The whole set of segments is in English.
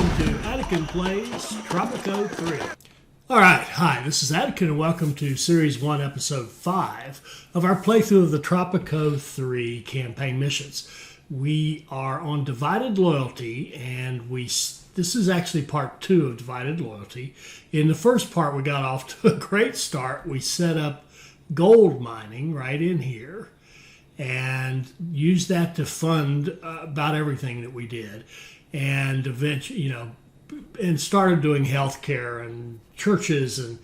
welcome to Attican Plays Tropico 3. Alright, hi, this is Attican and welcome to Series 1, Episode 5 of our playthrough of the Tropico 3 campaign missions. We are on Divided Loyalty, and this is actually part 2 of Divided Loyalty. In the first part, we got off to a great start. We set up gold mining right in here and used that to fund about everything that we did. And eventually, and started doing healthcare and churches and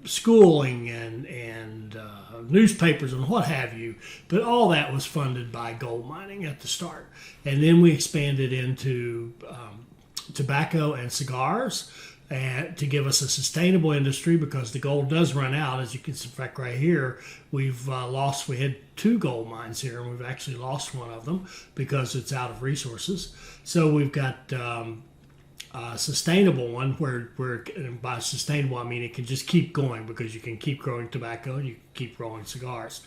schooling and newspapers and what have you. But all that was funded by gold mining at the start. And then we expanded into tobacco and cigars and to give us a sustainable industry, because the gold does run out. As you can see, in fact, right here, we had 2 gold mines here, and we've actually lost one of them because it's out of resources. So we've got a sustainable one where and by sustainable, I mean it can just keep going, because you can keep growing tobacco and you can keep growing cigars.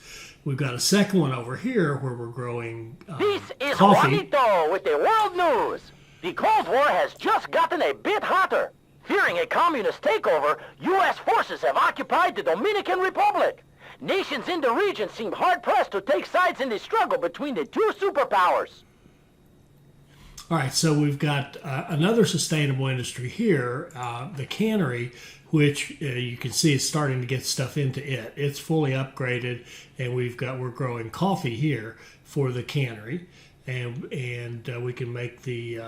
We've got a second one over here where we're growing This is coffee. Juanito with the world news. The Cold War has just gotten a bit hotter. Fearing a communist takeover, U.S. forces have occupied the Dominican Republic. Nations in the region seem hard-pressed to take sides in the struggle between the 2 superpowers. All right, so we've got another sustainable industry here, the cannery, which you can see is starting to get stuff into it. It's fully upgraded, and we're growing coffee here for the cannery, and we can make the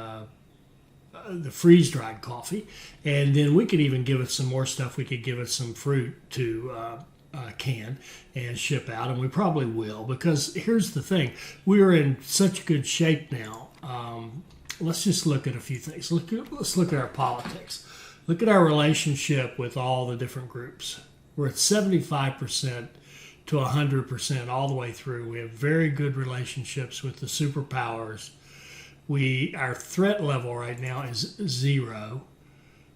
freeze-dried coffee, and then we could even give it some more stuff. We could give it some fruit to can and ship out, and we probably will, because here's the thing: we're in such good shape now. Let's just look at a few things. Let's look at our politics. Look at our relationship with all the different groups. We're at 75% to 100% all the way through. We have very good relationships with the superpowers. Our threat level right now is 0.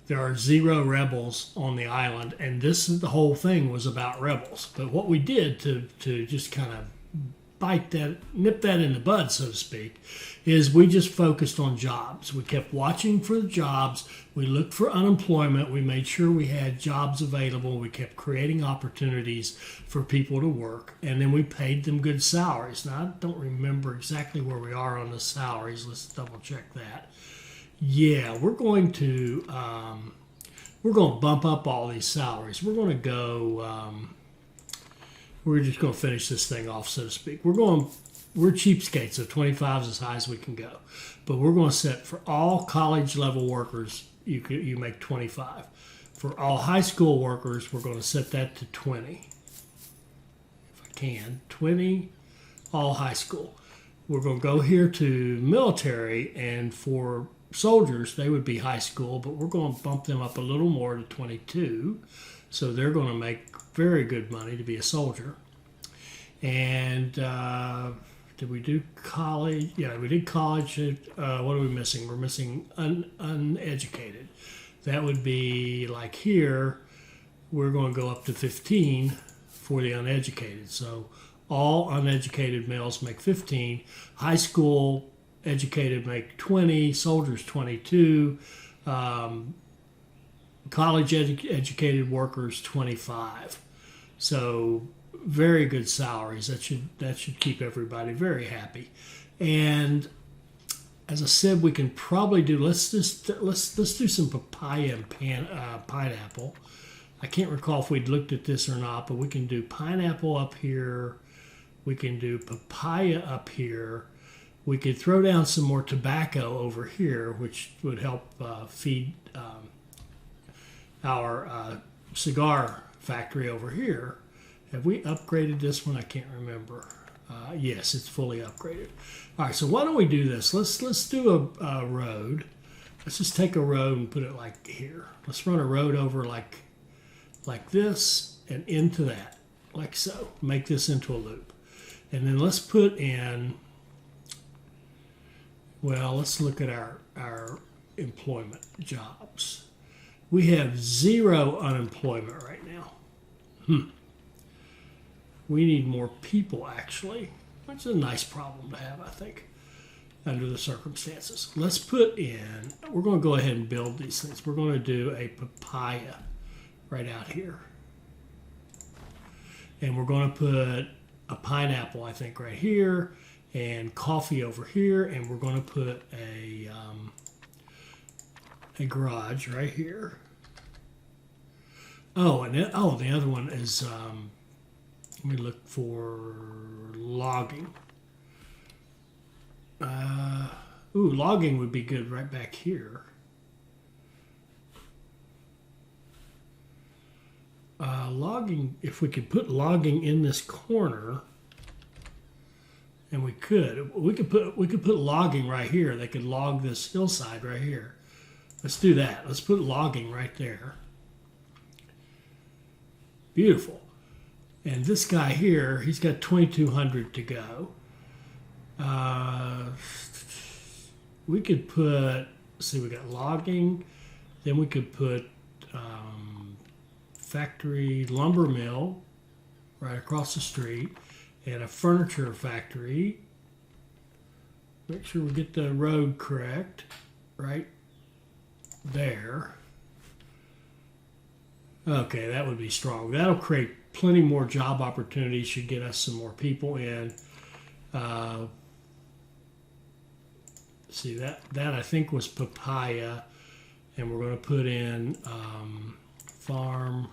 There are 0 rebels on the island, and the whole thing was about rebels. But what we did to just kind of nip that in the bud, so to speak, is we just focused on jobs. We kept watching for the jobs. We looked for unemployment. We made sure we had jobs available. We kept creating opportunities for people to work, and then we paid them good salaries. Now, I don't remember exactly where we are on the salaries. Let's double check that. Yeah, we're going to bump up all these salaries. We're going to go. We're just going to finish this thing off, so to speak. We're cheapskates, so 25 is as high as we can go. But we're going to set for all college level workers, you make 25. For all high school workers, we're going to set that to 20. If I can, 20, all high school. We're going to go here to military, and for soldiers, they would be high school, but we're going to bump them up a little more to 22. So they're going to make very good money to be a soldier. And did we do college? Yeah, we did college. What are we missing? We're missing uneducated. That would be like here, we're going to go up to 15 for the uneducated. So all uneducated males make 15. High school educated make 20. Soldiers 22. College educated workers 25. So very good salaries. That should keep everybody very happy. And as I said, we can probably do. Let's do some papaya and pineapple. I can't recall if we'd looked at this or not, but we can do pineapple up here. We can do papaya up here. We could throw down some more tobacco over here, which would help feed our cigar factory over here. Have we upgraded this one? I can't remember. Yes, it's fully upgraded. All right, so why don't we do this? Let's do a road. Let's just take a road and put it like here. Let's run a road over like this and into that, like so. Make this into a loop. And then let's put in, well, let's look at our employment jobs. We have 0 unemployment right now. We need more people, actually, which is a nice problem to have, I think. under the circumstances. Let's put in, we're going to go ahead and build these things. We're going to do a papaya right out here. And we're going to put a pineapple, I think, right here, and coffee over here, and we're going to put a garage right here. Oh, and then, oh, the other one is, let me look for logging. Logging would be good right back here. Logging, if we could put logging in this corner, and we could put logging right here. They could log this hillside right here. Let's do that. Let's put logging right there. Beautiful. And this guy here, he's got 2,200 to go. We could put, see, we got logging. Then we could put factory lumber mill right across the street, and a furniture factory. Make sure we get the road correct right there. Okay, that would be strong. That'll create plenty more job opportunities, should get us some more people in. See, that I think was papaya, and we're going to put in farm,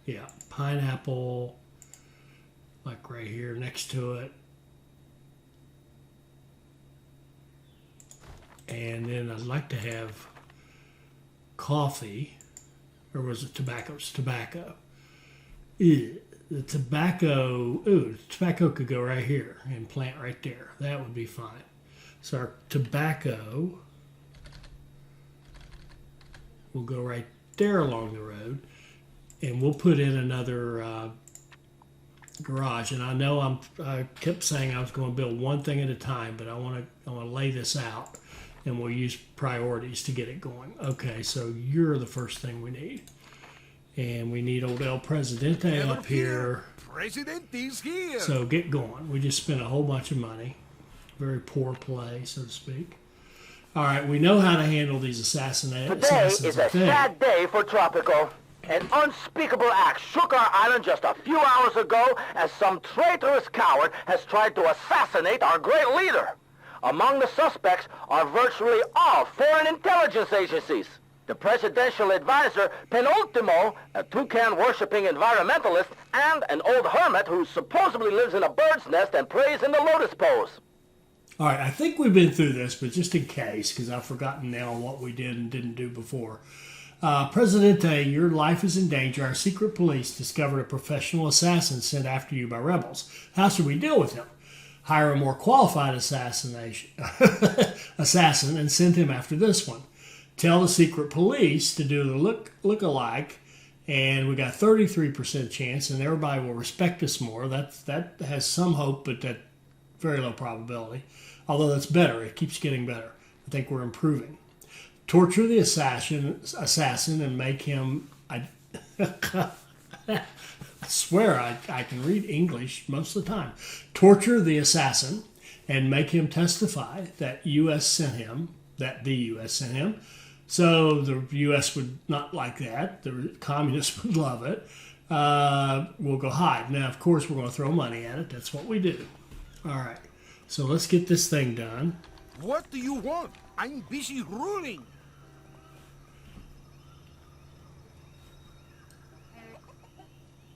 yeah, pineapple, like right here next to it. And then I'd like to have coffee, or was it tobacco? It's tobacco. Ew. The tobacco could go right here and plant right there. That would be fine. So our tobacco will go right there along the road, and we'll put in another garage. And I know I kept saying I was going to build one thing at a time, but I want to lay this out, and we'll use priorities to get it going. Okay, so you're the first thing we need. And we need old El Presidente up here. Presidente's here. So get going. We just spent a whole bunch of money. Very poor play, so to speak. All right, we know how to handle these assassins. Today is a sad day for Tropico. An unspeakable act shook our island just a few hours ago as some traitorous coward has tried to assassinate our great leader. Among the suspects are virtually all foreign intelligence agencies. The presidential advisor, Penultimo, a toucan-worshipping environmentalist, and an old hermit who supposedly lives in a bird's nest and prays in the lotus pose. All right, I think we've been through this, but just in case, because I've forgotten now what we did and didn't do before. Presidente, your life is in danger. Our secret police discovered a professional assassin sent after you by rebels. How should we deal with him? Hire a more qualified assassin and send him after this one. Tell the secret police to do the look-alike, and we got 33% chance, and everybody will respect us more. That has some hope, but that very low probability. Although that's better. It keeps getting better. I think we're improving. Torture the assassin and make him... I swear I can read English most of the time. Torture the assassin and make him testify that the U.S. sent him. So the U.S. would not like that. The communists would love it. We'll go hide. Now, of course, we're going to throw money at it. That's what we do. All right. So let's get this thing done. What do you want? I'm busy ruling.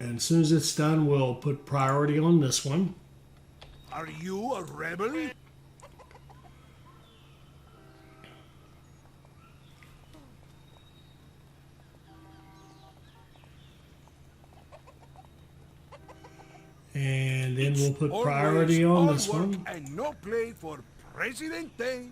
And as soon as it's done, we'll put priority on this one. Are you a rebel? And then we'll put priority on this one. And no play for Presidente.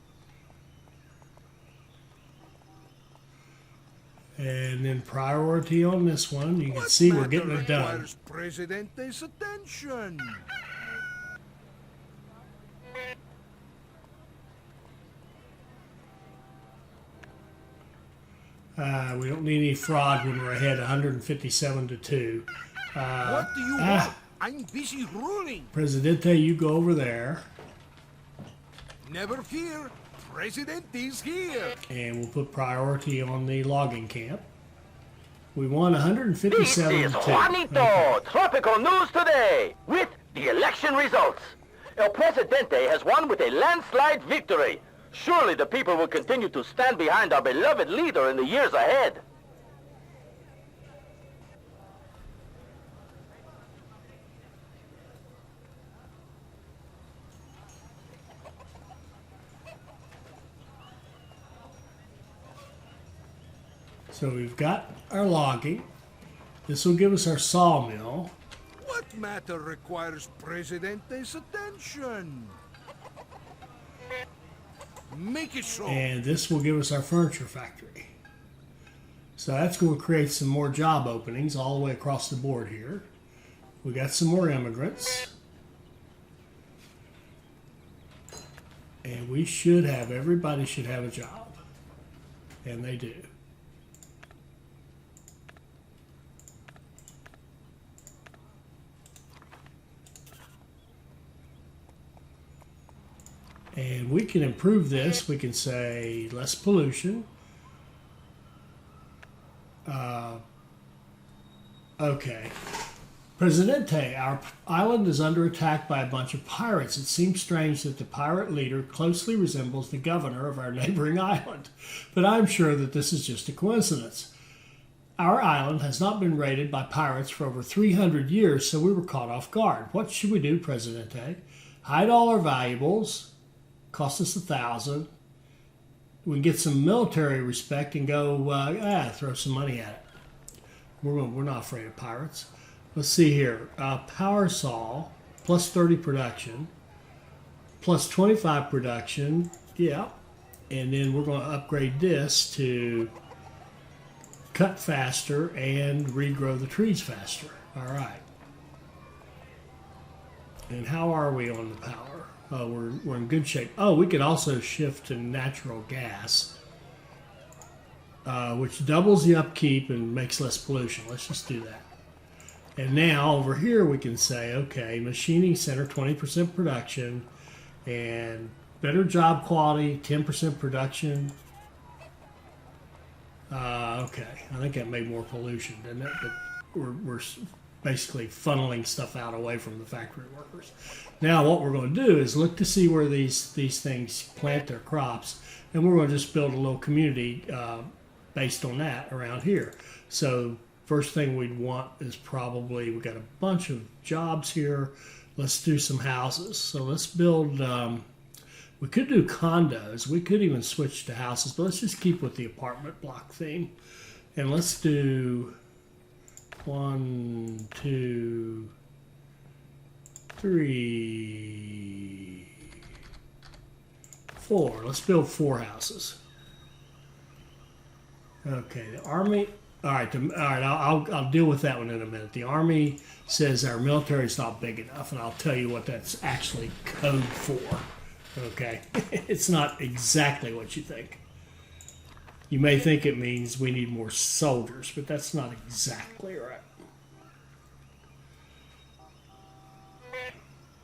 And then priority on this one. You can see we're getting it done. Presidente's attention. We don't need any fraud when we're ahead 157 to 2. What do you want? I'm busy ruling. Presidente, you go over there. Never fear, Presidente's here. And we'll put priority on the logging camp. We won This 157 is to 2. Juanito, Okay. Tropico News Today, with the election results. El Presidente has won with a landslide victory. Surely the people will continue to stand behind our beloved leader in the years ahead. So we've got our logging. This will give us our sawmill. What matter requires Presidente's attention? Make it so. And this will give us our furniture factory. So that's going to create some more job openings all the way across the board here. We got some more immigrants. And we should have, everybody should have a job. And they do. And we can improve this. We can say less pollution. Okay. Presidente, our island is under attack by a bunch of pirates. It seems strange that the pirate leader closely resembles the governor of our neighboring island, but I'm sure that this is just a coincidence. Our island has not been raided by pirates for over 300 years, so we were caught off guard. What should we do, Presidente? Hide all our valuables. Cost us 1,000. We can get some military respect and go throw some money at it. We're not afraid of pirates. Let's see here. Power saw plus 30 production, plus 25 production. Yeah, and then we're going to upgrade this to cut faster and regrow the trees faster. All right. And how are we on the power? We're in good shape. Oh, we could also shift to natural gas, which doubles the upkeep and makes less pollution. Let's just do that. And now over here we can say, okay, machining center, 20% production, and better job quality, 10% production. Okay, I think that made more pollution, didn't it? But we're basically funneling stuff out away from the factory workers. Now what we're going to do is look to see where these things plant their crops, and we're going to just build a little community based on that around here. So first thing we'd want is probably, we've got a bunch of jobs here. Let's do some houses. So let's build, we could do condos. We could even switch to houses, but let's just keep with the apartment block theme. And let's do 1, 2, 3, 4. Let's build 4 houses. Okay, the army. All right, I'll deal with that one in a minute. The army says our military is not big enough, and I'll tell you what that's actually code for. Okay, it's not exactly what you think. You may think it means we need more soldiers, but that's not exactly right.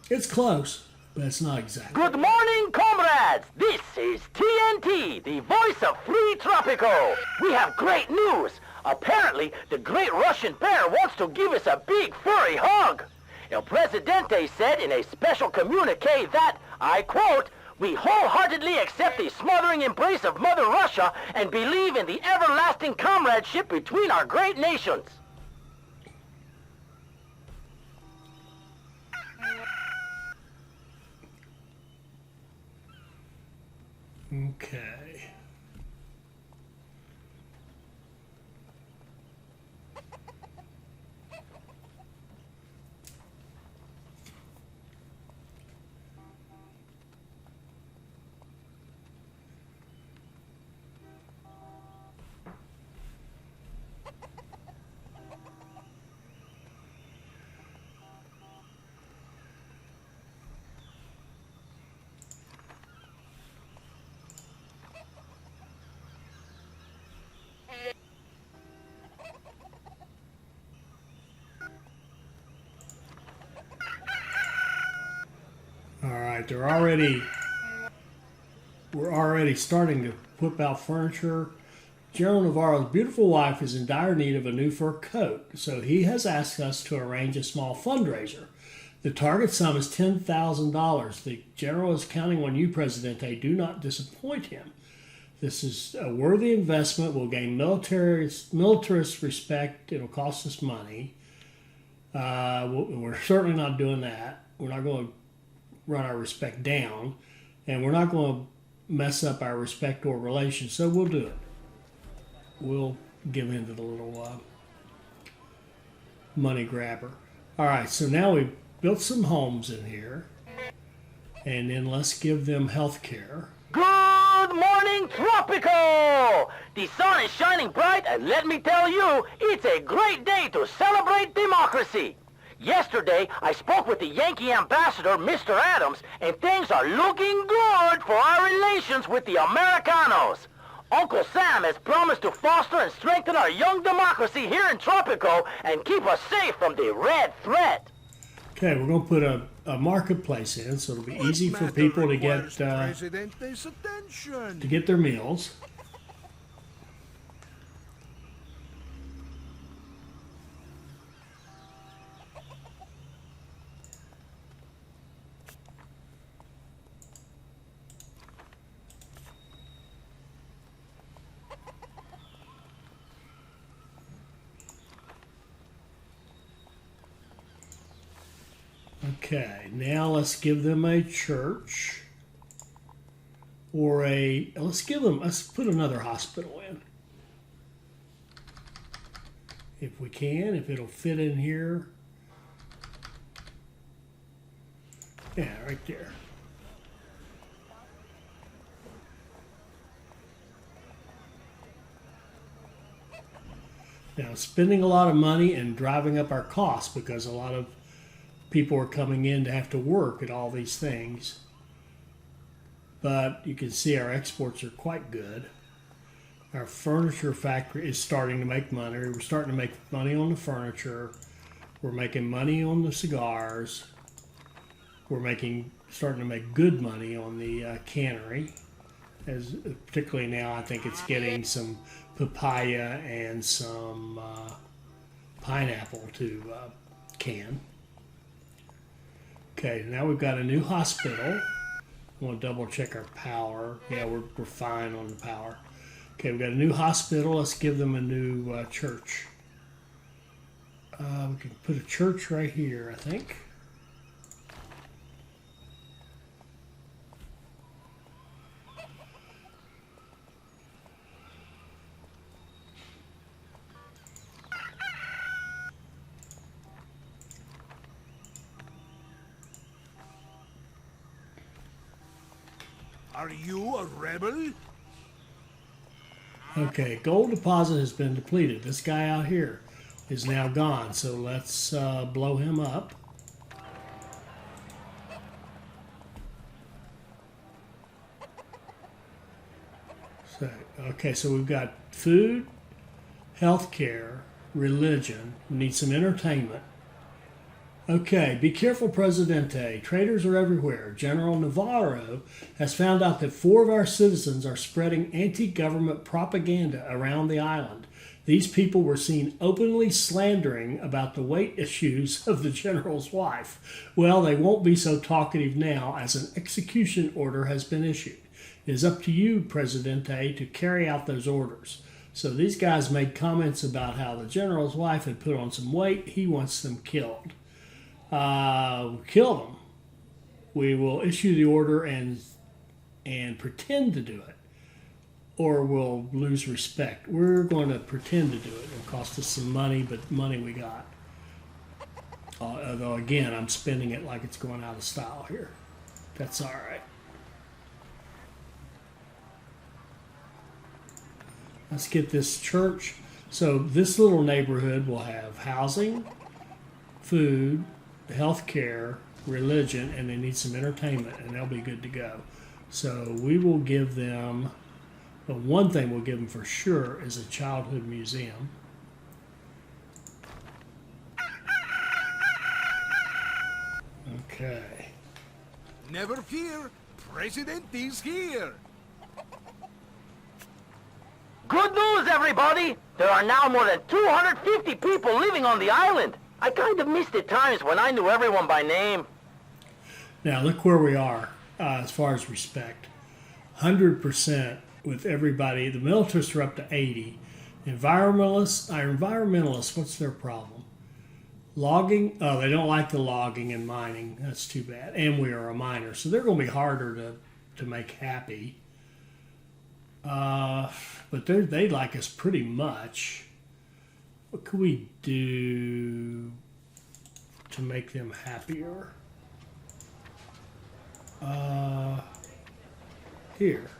It's close, but it's not exactly. Good morning, comrades! This is TNT, the voice of Free Tropico. We have great news. Apparently, the great Russian bear wants to give us a big furry hug. El Presidente said in a special communique that, I quote, "We wholeheartedly accept the smothering embrace of Mother Russia and believe in the everlasting comradeship between our great nations." Okay. All right, they're already we're already starting to whip out furniture. General Navarro's beautiful wife is in dire need of a new fur coat, so he has asked us to arrange a small fundraiser. The target sum is $10,000. The General is counting on you, Presidente. Do not disappoint him. This is a worthy investment. We'll gain militarist respect. It'll cost us money. We're certainly not doing that. We're not going to run our respect down, and we're not going to mess up our respect or relations, so we'll do it. We'll give in to the little money grabber. All right, so now we've built some homes in here, and then let's give them health care. Good morning, Tropico! The sun is shining bright, and let me tell you, it's a great day to celebrate democracy. Yesterday, I spoke with the Yankee ambassador, Mr. Adams, and things are looking good for our relations with the Americanos. Uncle Sam has promised to foster and strengthen our young democracy here in Tropico and keep us safe from the red threat. Okay, we're going to put a marketplace in, so it'll be easy for people to get their meals. Okay, now let's give them a church or let's put another hospital in. If we can, if it'll fit in here. Yeah, right there. Now, spending a lot of money and driving up our costs because a lot of people are coming in to have to work at all these things. But you can see our exports are quite good. Our furniture factory is starting to make money. We're starting to make money on the furniture. We're making money on the cigars. We're starting to make good money on the cannery. Particularly now, I think it's getting some papaya and some pineapple to can. Okay, now we've got a new hospital. I want to double check our power. Yeah, we're fine on the power. Okay, we've got a new hospital. Let's give them a new church. We can put a church right here, I think. Are you a rebel? Okay, gold deposit has been depleted. This guy out here is now gone, so let's blow him up. So we've got food, healthcare, religion. We need some entertainment. Okay, be careful, Presidente. Traitors are everywhere. General Navarro has found out that 4 of our citizens are spreading anti-government propaganda around the island. These people were seen openly slandering about the weight issues of the general's wife. Well, they won't be so talkative now as an execution order has been issued. It is up to you, Presidente, to carry out those orders. So these guys made comments about how the general's wife had put on some weight. He wants them killed. Kill them. We will issue the order and pretend to do it, or we'll lose respect. We're going to pretend to do it. It'll cost us some money, but money we got. Although again, I'm spending it like it's going out of style here. That's all right. Let's get this church. So this little neighborhood will have housing, food, health care, religion, and they need some entertainment, and they'll be good to go. So we will give them, the one thing we'll give them for sure is a childhood museum. Okay. Never fear, President is here. everybody! There are now more than 250 people living on the island. I kind of missed the times when I knew everyone by name. Now look where we are as far as respect. 100% with everybody. The militarists are up to 80. Environmentalists, what's their problem? Logging? Oh, they don't like the logging and mining. That's too bad. And we are a miner, so they're going to be harder to make happy. But they like us pretty much. What could we do to make them happier? Here.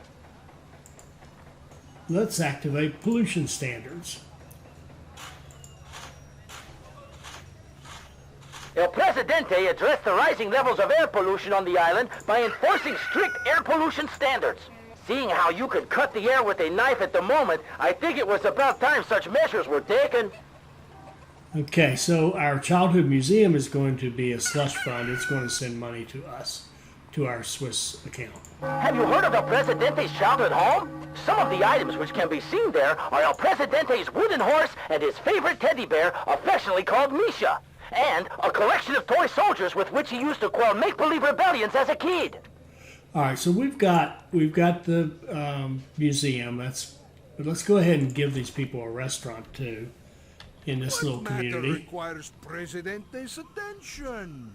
Let's activate pollution standards. El Presidente addressed the rising levels of air pollution on the island by enforcing strict air pollution standards. Seeing how you could cut the air with a knife at the moment, I think it was about time such measures were taken. Okay, so our childhood museum is going to be a slush fund. It's going to send money to us, to our Swiss account. Have you heard of El Presidente's childhood home? Some of the items which can be seen there are El Presidente's wooden horse and his favorite teddy bear, affectionately called Misha, and a collection of toy soldiers with which he used to quell make-believe rebellions as a kid. All right, so we've got the museum. But let's go ahead and give these people a restaurant too, in this little What matter community. requires Presidente's attention?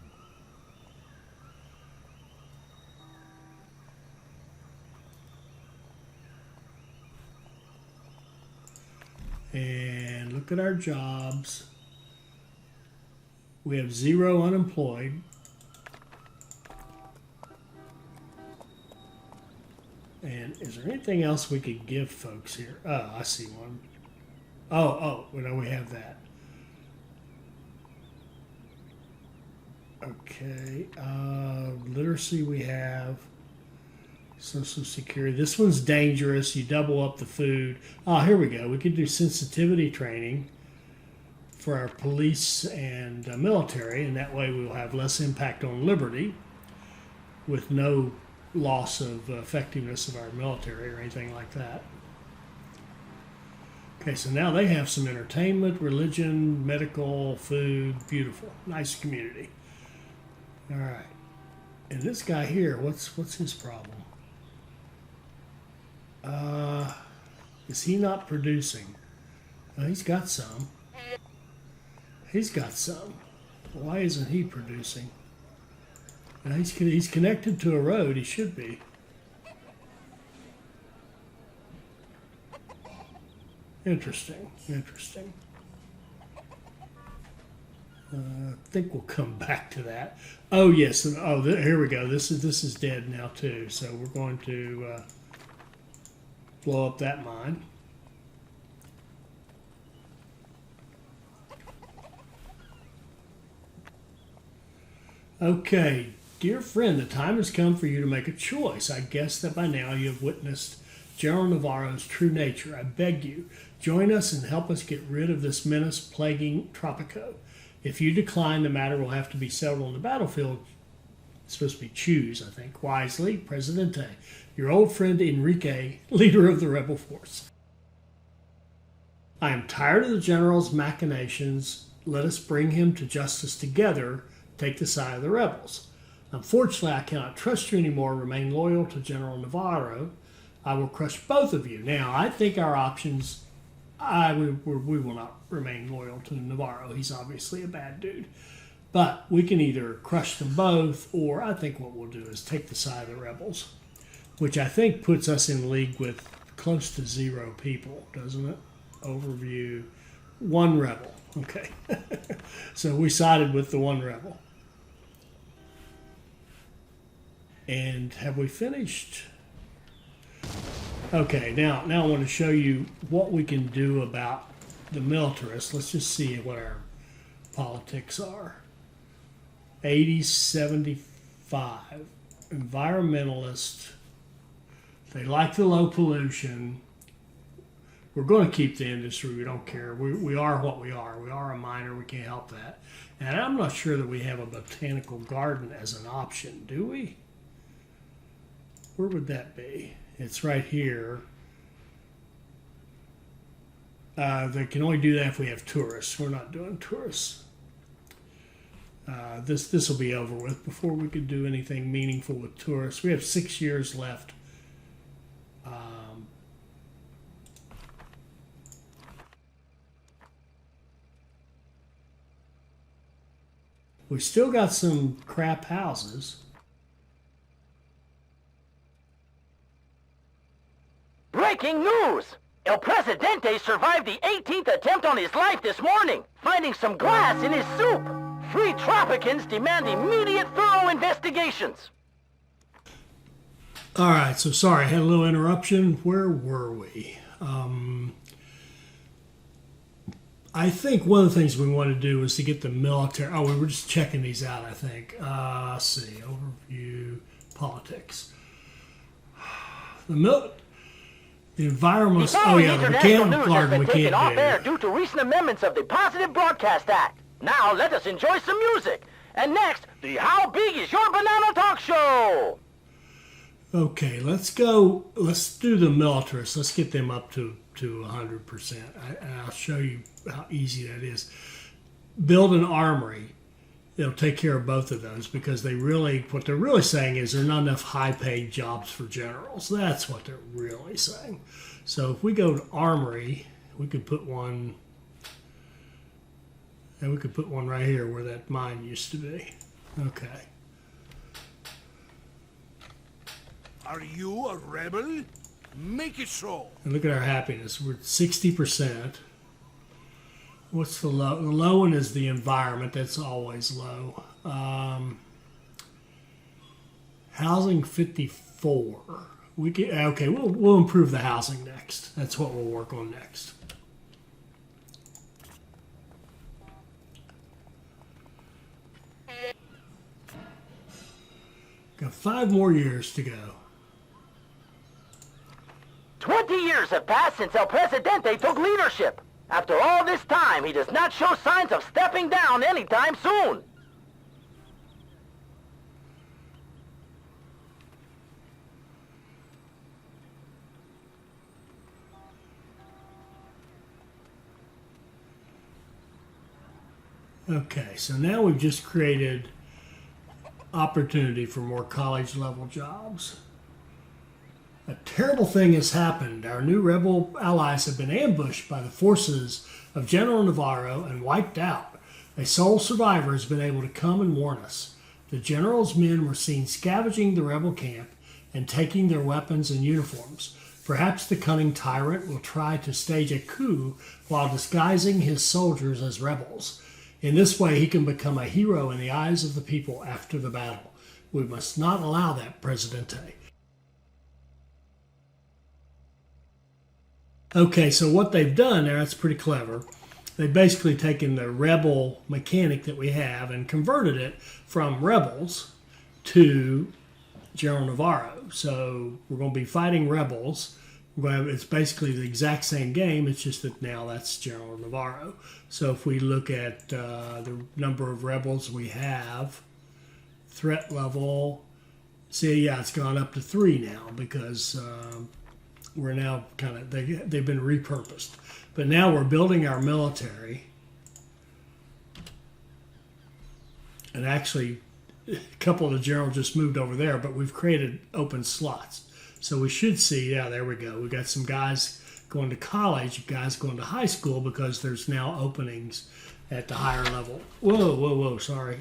And look at our jobs. We have 0 unemployed. And is there anything else we could give folks here? Oh, I see one. Oh, well, we have that. Okay, literacy we have. Social Security. This one's dangerous. You double up the food. Oh, here we go. We could do sensitivity training for our police and military, and that way we will have less impact on liberty with no loss of effectiveness of our military or anything like that. Okay, so now they have some entertainment, religion, medical, food. Beautiful. Nice community. All right. And this guy here, what's his problem? Is he not producing? Well, he's got some. He's got some. Why isn't he producing? Now he's connected to a road. He should be. Interesting. Interesting. I think we'll come back to that. Oh yes. Here we go. This is dead now too. So we're going to blow up that mine. Okay, dear friend, the time has come for you to make a choice. I guess that by now you have witnessed General Navarro's true nature. I beg you, join us and help us get rid of this menace plaguing Tropico. If you decline, the matter will have to be settled on the battlefield. It's supposed to be choose, I think, wisely, Presidente. Your old friend Enrique, leader of the rebel force. I am tired of the general's machinations. Let us bring him to justice together. Take the side of the rebels. Unfortunately, I cannot trust you anymore. Remain loyal to General Navarro. I will crush both of you. Now, I think our options, we will not remain loyal to Navarro. He's obviously a bad dude. But we can either crush them both, or I think what we'll do is take the side of the rebels, which I think puts us in league with close to 0 people, doesn't it? Overview, 1 rebel. Okay. So we sided with the 1 rebel. And have we finished? Okay, now I want to show you what we can do about the militarists. Let's just see what our politics are. 80, 75. Environmentalist. They like the low pollution. We're going to keep the industry. We don't care. We are what we are. We are a miner. We can't help that. And I'm not sure that we have a botanical garden as an option, do we? Where would that be? It's right here. They can only do that if we have tourists. We're not doing tourists. This will be over with before we could do anything meaningful with tourists. We have 6 years left. We still got some crap houses. Breaking news! El Presidente survived the 18th attempt on his life this morning, finding some glass in his soup. Free Tropicans demand immediate thorough investigations. All right, so sorry, I had a little interruption. Where were we? I think one of the things we want to do is to get the military. Oh, we were just checking these out, I think. Let's see, overview, politics. The environment. Oh yeah, the International mechanical news has garden been we taken can't off air do. due to recent amendments of the Positive Broadcast Act. Now let us enjoy some music. And next, the How Big Is Your Banana Talk Show? Okay, let's go. Let's do the militarists. Let's get them up to 100%. I'll show you how easy that is. Build an armory. It'll take care of both of those because what they're really saying is there are not enough high-paid jobs for generals. That's what they're really saying. So if we go to armory, we could put one, and we could put one right here where that mine used to be. Okay. Are you a rebel? Make it so. And look at our happiness. We're at 60%. What's the low? The low one is the environment. That's always low. Housing 54. Okay. We'll improve the housing next. That's what we'll work on next. Got 5 more years to go. 20 years have passed since El Presidente took leadership. After all this time, he does not show signs of stepping down anytime soon. Okay, so now we've just created opportunity for more college-level jobs. A terrible thing has happened. Our new rebel allies have been ambushed by the forces of General Navarro and wiped out. A sole survivor has been able to come and warn us. The general's men were seen scavenging the rebel camp and taking their weapons and uniforms. Perhaps the cunning tyrant will try to stage a coup while disguising his soldiers as rebels. In this way, he can become a hero in the eyes of the people after the battle. We must not allow that, Presidente. Okay, so what they've done there, that's pretty clever. They've basically taken the rebel mechanic that we have and converted it from rebels to General Navarro. So we're going to be fighting rebels. It's basically the exact same game. It's just that now that's General Navarro. So if we look at the number of rebels we have, threat level, see, yeah, it's gone up to 3 now because we're now they've been repurposed. But now we're building our military. And actually, a couple of the generals just moved over there, but we've created open slots. So we should see, yeah, there we go. We got some guys going to college, guys going to high school because there's now openings at the higher level. Whoa, sorry.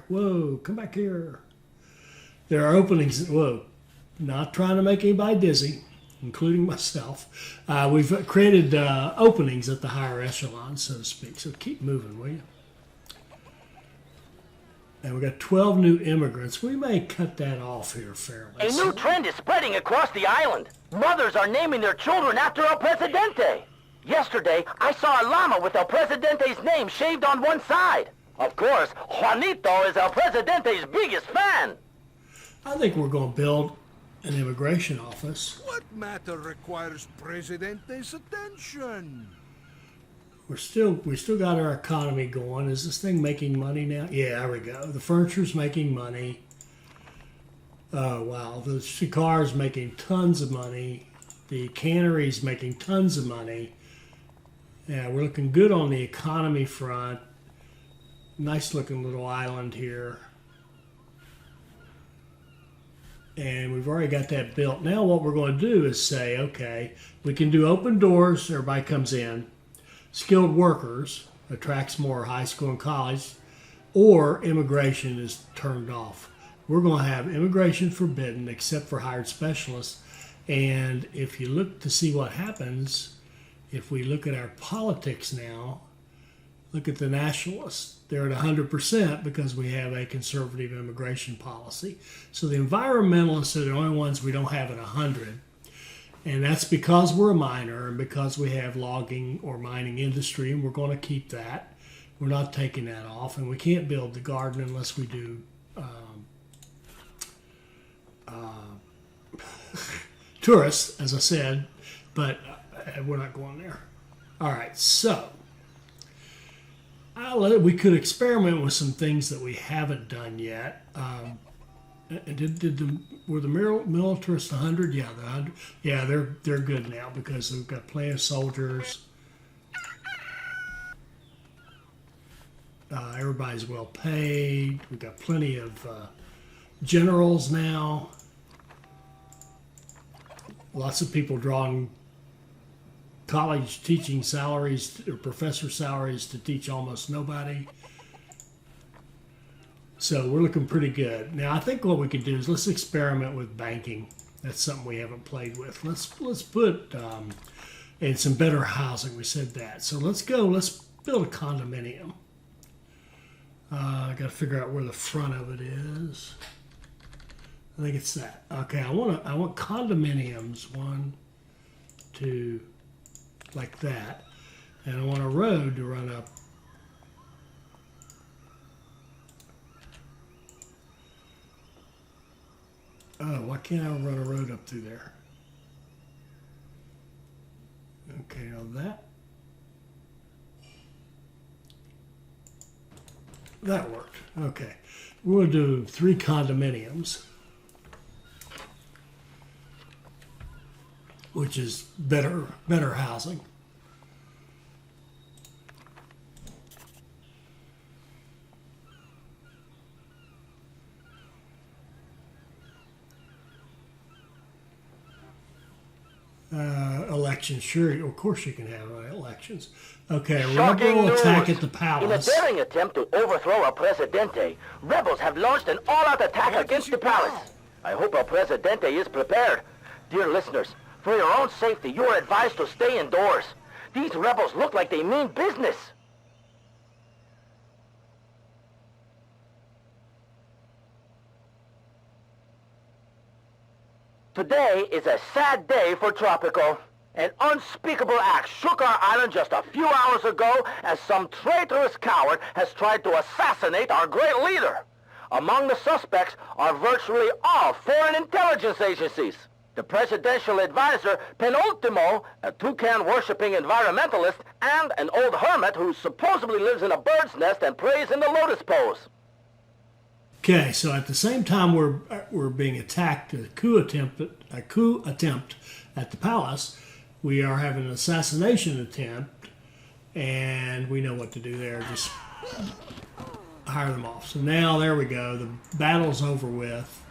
Whoa, come back here. There are openings, not trying to make anybody dizzy, including myself. We've created openings at the higher echelon, so to speak. So keep moving, will you? And we got 12 new immigrants. We may cut that off here fairly. A new trend is spreading across the island. Mothers are naming their children after El Presidente. Yesterday, I saw a llama with El Presidente's name shaved on one side. Of course, Juanito is El Presidente's biggest fan. I think we're going to build an immigration office. What matter requires Presidente's attention? We still got our economy going. Is this thing making money now? Yeah, there we go. The furniture's making money. Oh, wow. The cigar's making tons of money. The cannery's making tons of money. Yeah, we're looking good on the economy front. Nice looking little island here. And we've already got that built. Now what we're going to do is say, okay, we can do open doors, everybody comes in. Skilled workers, attracts more high school and college, or immigration is turned off. We're going to have immigration forbidden except for hired specialists. And if you look to see what happens, if we look at our politics now, look at the nationalists. They're at 100% because we have a conservative immigration policy. So the environmentalists are the only ones we don't have at 100. And that's because we're a miner and because we have logging or mining industry, and we're going to keep that. We're not taking that off, and we can't build the garden unless we do tourists, as I said, but we're not going there. All right, so we could experiment with some things that we haven't done yet. Were the militarists 100? Yeah, the 100. Yeah, they're good now because we've got plenty of soldiers. Everybody's well paid. We've got plenty of generals now. Lots of people drawing college teaching salaries or professor salaries to teach almost nobody. So we're looking pretty good. Now I think what we could do is let's experiment with banking. That's something we haven't played with. Let's put in some better housing. We said that. So let's build a condominium. I got to figure out where the front of it is. I think it's that. Okay, I want condominiums, 1, 2, like that, and I want a road to run up. Oh, why can't I run a road up through there? Okay, now that worked. Okay, we're going to do 3 condominiums, which is better housing. Elections, sure, of course you can have elections. Okay, rebel attack at the palace. In a daring attempt to overthrow our Presidente, rebels have launched an all-out attack against the palace. I hope our Presidente is prepared. Dear listeners, for your own safety, you are advised to stay indoors. These rebels look like they mean business. Today is a sad day for Tropico. An unspeakable act shook our island just a few hours ago as some traitorous coward has tried to assassinate our great leader. Among the suspects are virtually all foreign intelligence agencies. The presidential advisor, Penultimo, a toucan-worshipping environmentalist, and an old hermit who supposedly lives in a bird's nest and prays in the lotus pose. Okay, so at the same time we're being attacked, a coup attempt at the palace, we are having an assassination attempt, and we know what to do there. Just hire them off. So now there we go. The battle's over with.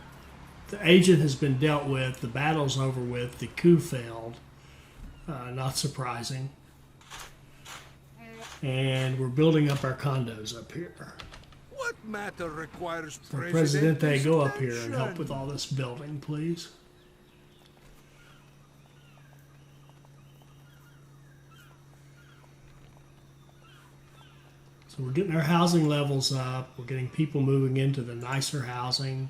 The agent has been dealt with. The battle's over with. The coup failed. Not surprising. And we're building up our condos up here. What matter requires So Presidente, go up here and help with all this building, please. So we're getting our housing levels up. We're getting people moving into the nicer housing.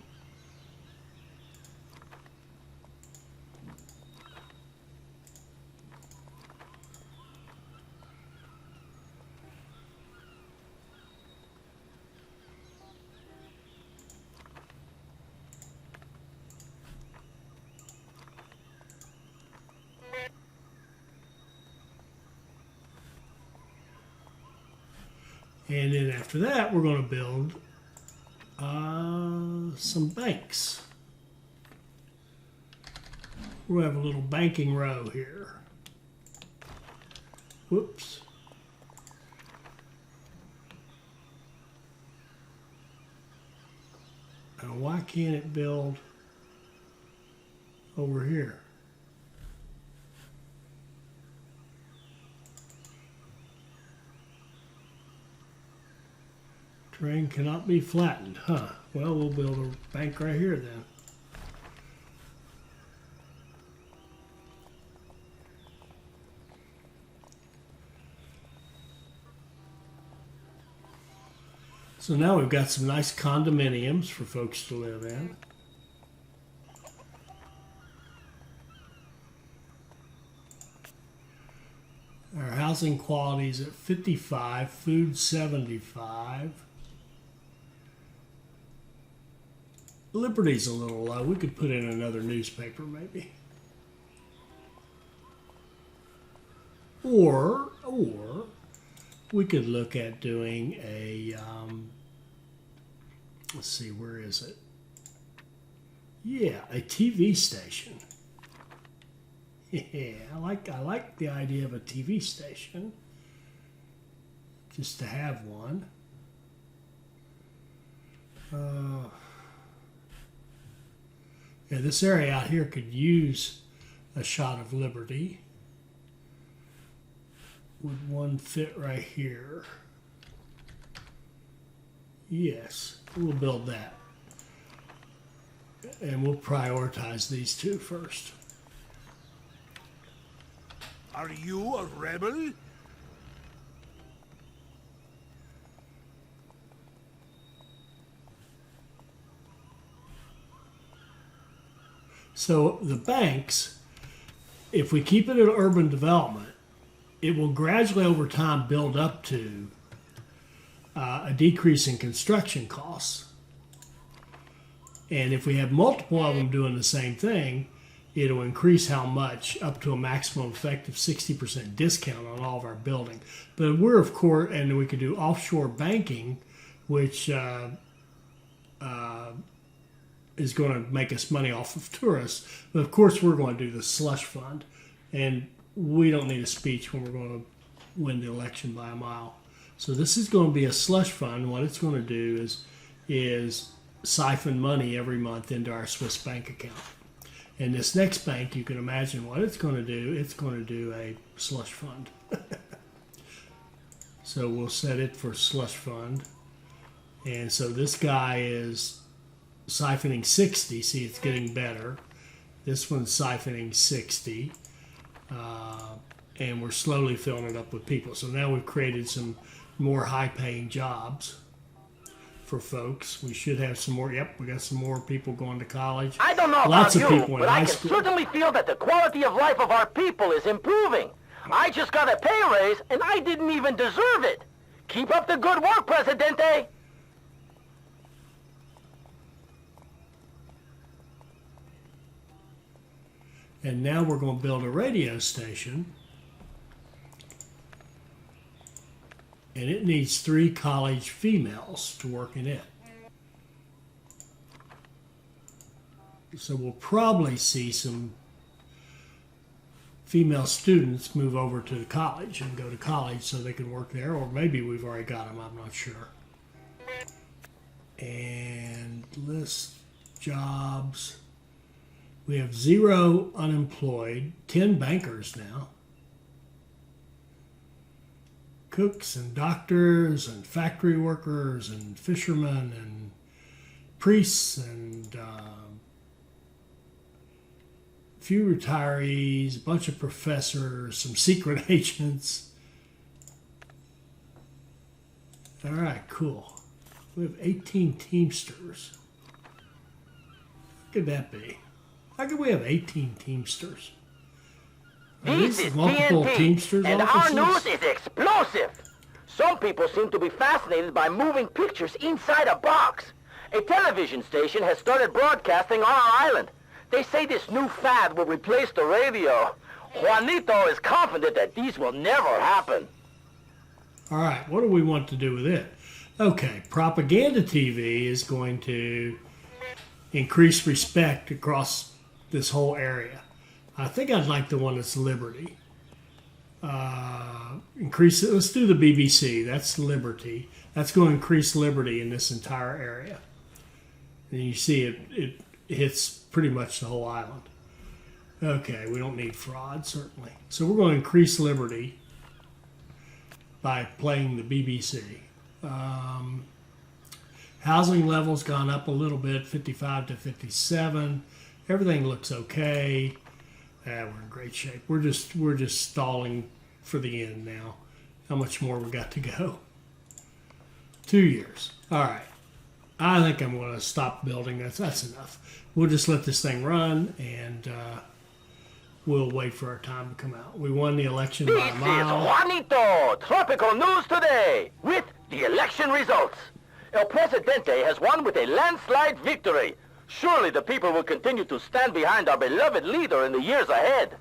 And then after that, we're going to build some banks. We'll have a little banking row here. Whoops. why can't it build over here? Terrain cannot be flattened, huh? Well, we'll build a bank right here then. So now we've got some nice condominiums for folks to live in. Our housing quality is at 55, food 75. Liberty's a little low. We could put in another newspaper maybe. Or we could look at doing a, let's see, where is it? Yeah, a TV station. Yeah, I like the idea of a TV station. Just to have one. Yeah, this area out here could use a shot of Liberty. Would one fit right here? Yes, we'll build that. And we'll prioritize these two first. Are you a rebel? So the banks, if we keep it in urban development, it will gradually over time build up to a decrease in construction costs. And if we have multiple of them doing the same thing, it'll increase how much up to a maximum effective 60% discount on all of our building. But we're, of course, and we could do offshore banking, which is going to make us money off of tourists. But of course, we're going to do the slush fund. And we don't need a speech when we're going to win the election by a mile. So this is going to be a slush fund. What it's going to do is siphon money every month into our Swiss bank account. And this next bank, you can imagine what it's going to do. It's going to do a slush fund. So we'll set it for slush fund. And so this guy is siphoning 60. See, it's getting better. This one's siphoning 60. And we're slowly filling it up with people. So now we've created some more high-paying jobs for folks. We should have some more. Yep, we got some more people going to college. I don't know Lots about of you, people in but I high can school. certainly feel that the quality of life of our people is improving. I just got a pay raise, and I didn't even deserve it. Keep up the good work, Presidente. And now we're going to build a radio station. And it needs 3 college females to work in it. So we'll probably see some female students move over to the college and go to college so they can work there. Or maybe we've already got them, I'm not sure. And list jobs. We have 0 unemployed, 10 bankers now. Cooks and doctors and factory workers and fishermen and priests and few retirees, a bunch of professors, some secret agents. All right, cool. We have 18 Teamsters. How could that be? How could we have 18 Teamsters? Are This these is multiple TNT, Teamsters and our offices? news is explosive. Some people seem to be fascinated by moving pictures inside a box. A television station has started broadcasting on our island. They say this new fad will replace the radio. Juanito is confident that these will never happen. All right, what do we want to do with it? Okay, propaganda TV is going to increase respect across this whole area. I think I'd like the one that's Liberty. Increase it. Let's do the BBC. That's Liberty. That's going to increase liberty in this entire area. And you see it hits pretty much the whole island. Okay, we don't need fraud, certainly. So we're going to increase liberty by playing the BBC. Housing level's gone up a little bit, 55 to 57. Everything looks okay. We're in great shape. We're just stalling for the end now. How much more we got to go? 2 years. All right. I think I'm going to stop building. That's enough. We'll just let this thing run, and we'll wait for our time to come out. We won the election by This a is mile. Juanito, Tropico News Today, with the election results. El Presidente has won with a landslide victory. Surely the people will continue to stand behind our beloved leader in the years ahead.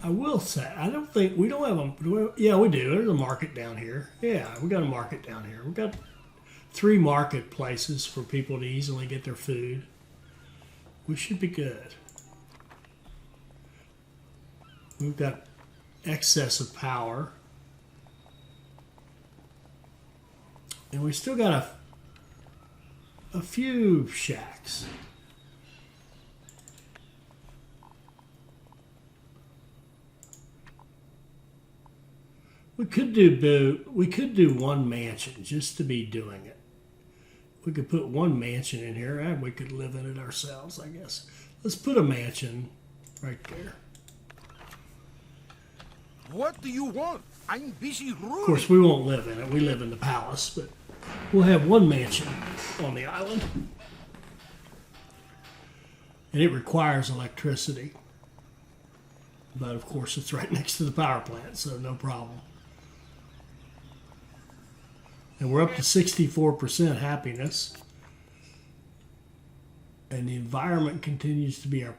I will say, I don't think, we don't have yeah, we do. There's a market down here. Yeah, we got a market down here. We've got 3 marketplaces for people to easily get their food. We should be good. We've got excess of power. And we still got a few shacks. We could do one mansion just to be doing it. We could put one mansion in here and we could live in it ourselves, I guess. Let's put a mansion right there. What do you want? I'm busy ruling. Of course, we won't live in it. We live in the palace, but we'll have one mansion on the island. And it requires electricity. But of course, it's right next to the power plant, so no problem. And we're up to 64% happiness. And the environment continues to be our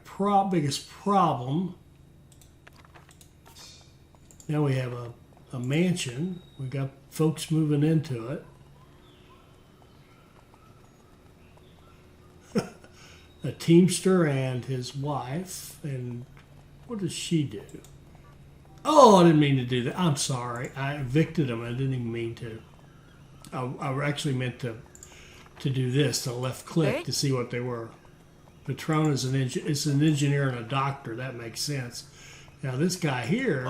biggest problem. Now we have a mansion. We got folks moving into it. A teamster and his wife. And what does she do? Oh, I didn't mean to do that. I'm sorry. I evicted him. I didn't even mean to. I actually meant to do this, to left click to see what they were. Patron is an engineer and a doctor. That makes sense. Now this guy here,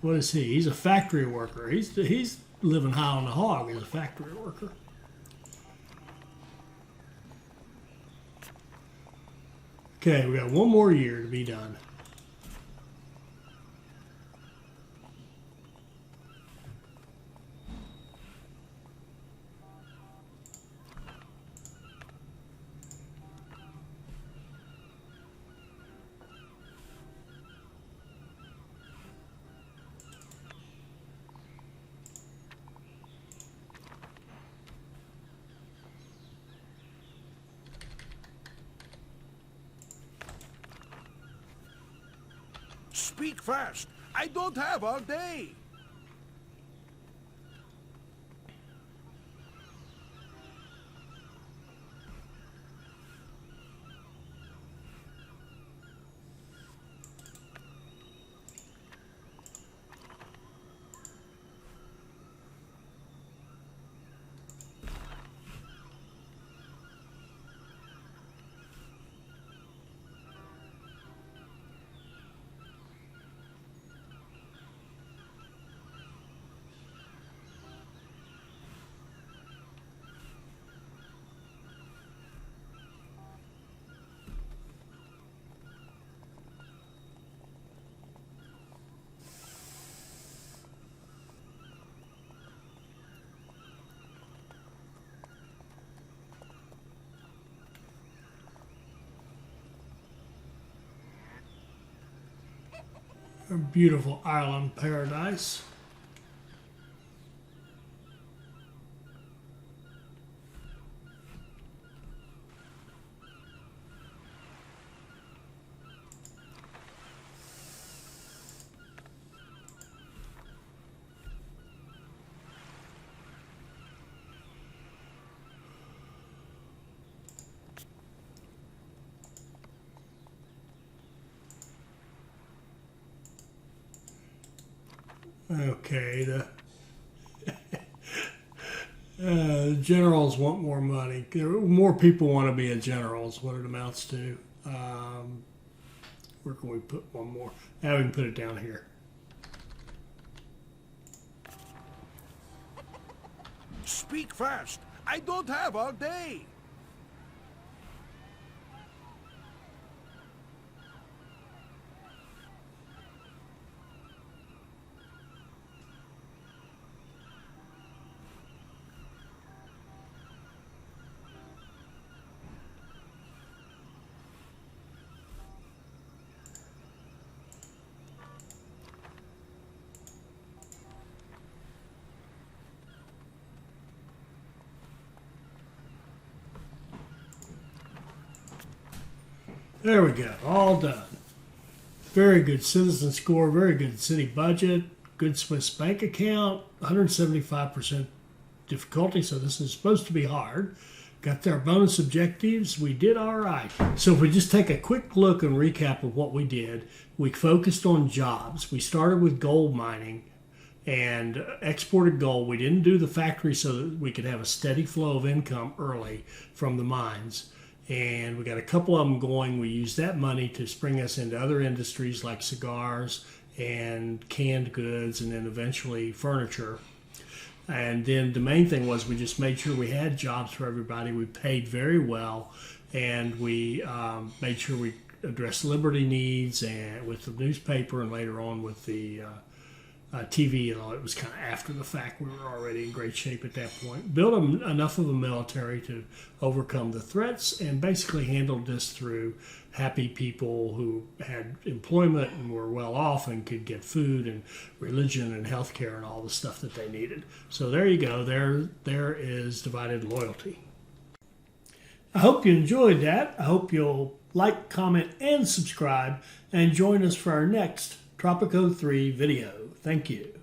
what is he? He's a factory worker. He's living high on the hog as a factory worker. Okay, we got one more year to be done. Speak fast. I don't have all day. Our beautiful island paradise. Okay, the generals want more money. More people want to be a general is what it amounts to. Where can we put one more? Now we can put it down here. Speak fast. I don't have all day. There we go, all done. Very good citizen score, very good city budget, good Swiss bank account, 175% difficulty, so this is supposed to be hard. Got our bonus objectives, we did all right. So if we just take a quick look and recap of what we did, we focused on jobs. We started with gold mining and exported gold. We didn't do the factory so that we could have a steady flow of income early from the mines. And we got a couple of them going. We used that money to spring us into other industries like cigars and canned goods and then eventually furniture. And then the main thing was we just made sure we had jobs for everybody. We paid very well, and we made sure we addressed liberty needs and with the newspaper and later on with the TV and all. It was kind of after the fact. We were already in great shape at that point. Built enough of a military to overcome the threats and basically handled this through happy people who had employment and were well off and could get food and religion and health care and all the stuff that they needed. So there you go. There is divided loyalty. I hope you enjoyed that. I hope you'll like, comment, and subscribe and join us for our next Tropico 3 video. Thank you.